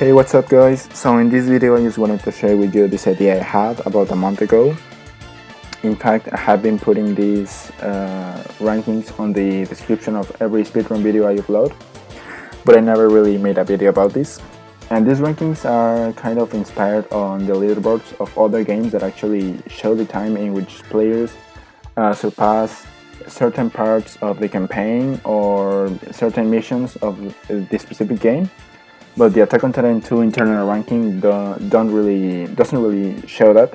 Hey, what's up guys? So in this video I just wanted to share with you this idea I had about a month ago. In fact, I have been putting these rankings on the description of every speedrun video I upload, but I never really made a video about this. And these rankings are kind of inspired on the leaderboards of other games that actually show the time in which players surpass certain parts of the campaign or certain missions of the specific game. But the Attack on Titan 2 internal ranking doesn't really show that.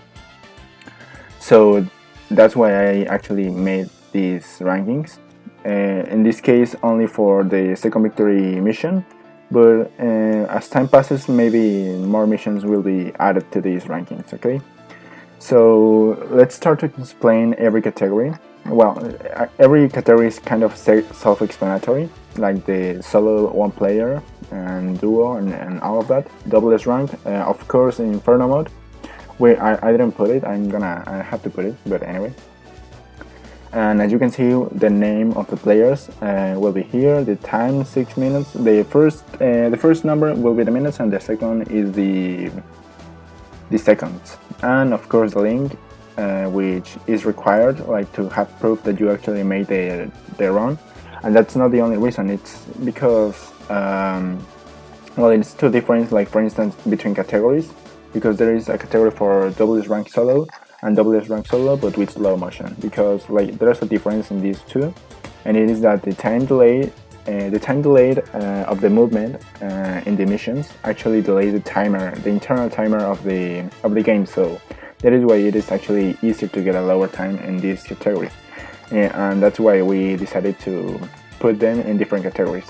So that's why I actually made these rankings. In this case, only for the second victory mission. But as time passes, maybe more missions will be added to these rankings. Okay. So let's start to explain every category. Well, every category is kind of self-explanatory, like the solo one player and duo and all of that. Double S rank, of course, in Inferno mode. Wait, I didn't put it. I have to put it, but anyway. And as you can see, the name of the players will be here. The time 6 minutes. The first number will be the minutes, and the second is the seconds. And of course the link, which is required, like to have proof that you actually made the run. And that's not the only reason. It's because well, it's two different, like for instance between categories, because there is a category for double S rank solo and double S rank solo but with slow motion, because like there's a difference in these two, and it is that the time delayed of the movement in the missions actually delays the internal timer of the game. So that is why it is actually easier to get a lower time in this category, and that's why we decided to put them in different categories.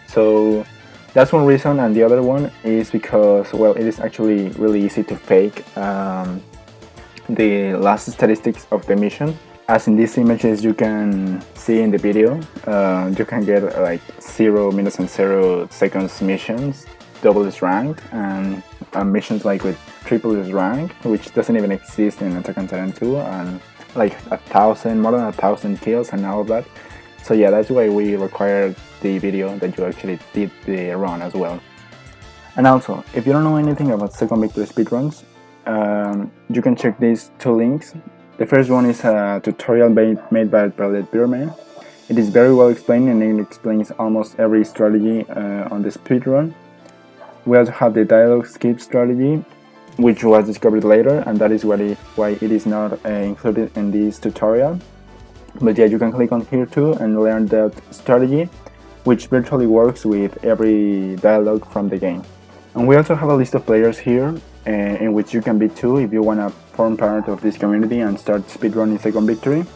So that's one reason, and the other one is because, well, it is actually really easy to fake the last statistics of the mission. As in these images you can see in the video, you can get like 0 minutes and 0 seconds missions, double S rank, and missions like with triple S rank, which doesn't even exist in Attack on Titan 2, and like more than 1,000 kills and all of that. So yeah, that's why we required the video that you actually did the run as well. And also, if you don't know anything about second victory speedruns, you can check these two links. The first one is a tutorial made by Beerman. It is very well explained, and it explains almost every strategy on the speedrun. We also have the dialogue skip strategy, which was discovered later, and that is why it is not included in this tutorial. But yeah, you can click on here too and learn that strategy, which virtually works with every dialogue from the game. And we also have a list of players here, in which you can be too if you want to form part of this community and start speedrunning second victory.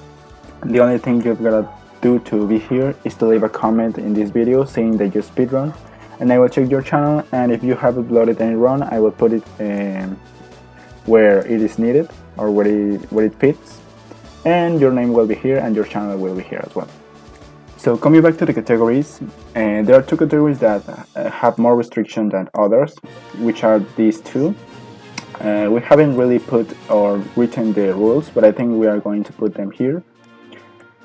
The only thing you've got to do to be here is to leave a comment in this video saying that you speedrun, and I will check your channel, and if you have uploaded any run, I will put it where it is needed or where it fits, and your name will be here and your channel will be here as well. So coming back to the categories, there are two categories that have more restriction than others, which are these two. We haven't really put or written the rules, but I think we are going to put them here.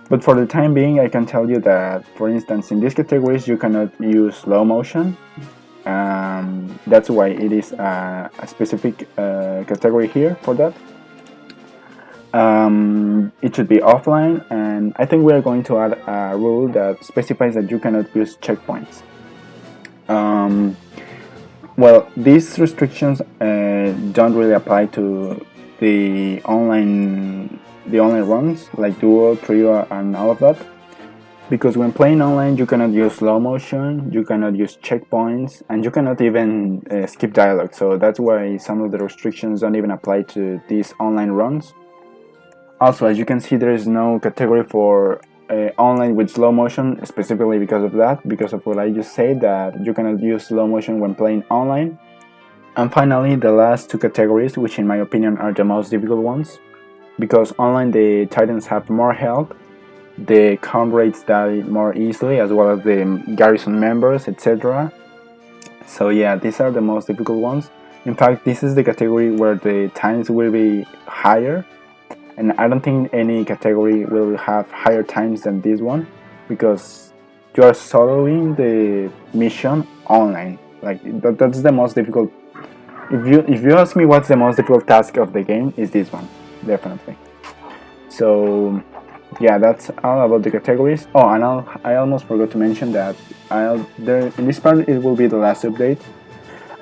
But for the time being, I can tell you that, for instance, in these categories you cannot use slow motion. That's why it is a specific category here for that. It should be offline, and I think we are going to add a rule that specifies that you cannot use checkpoints. Well, these restrictions don't really apply to the online runs like duo, trio, and all of that, because when playing online you cannot use slow motion, you cannot use checkpoints, and you cannot even skip dialogue. So that's why some of the restrictions don't even apply to these online runs. Also, as you can see, there is no category for online with slow motion, specifically because of that, because of what I just said, that you cannot use slow motion when playing online. And finally, the last two categories, which in my opinion are the most difficult ones, because online the Titans have more health, the comrades die more easily, as well as the garrison members, etc. So yeah, these are the most difficult ones. In fact, this is the category where the times will be higher, and I don't think any category will have higher times than this one, because you are soloing the mission online. Like that's the most difficult. If you ask me what's the most difficult task of the game, is this one, definitely. So yeah, that's all about the categories. Oh, and I almost forgot to mention that in this part it will be the last update.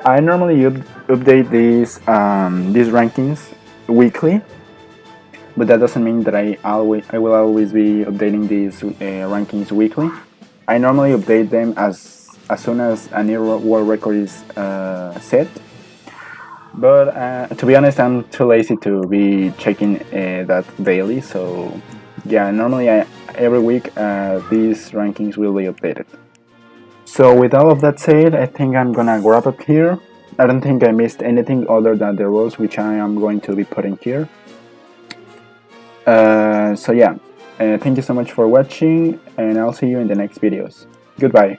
I normally update these rankings weekly, but that doesn't mean that I will always be updating these rankings weekly. I normally update them as soon as a new world record is set. But to be honest, I'm too lazy to be checking that daily. So yeah, normally every week these rankings will be updated. So with all of that said, I think I'm gonna wrap up here. I don't think I missed anything other than the rules, which I am going to be putting here. So yeah, thank you so much for watching, and I'll see you in the next videos. Goodbye.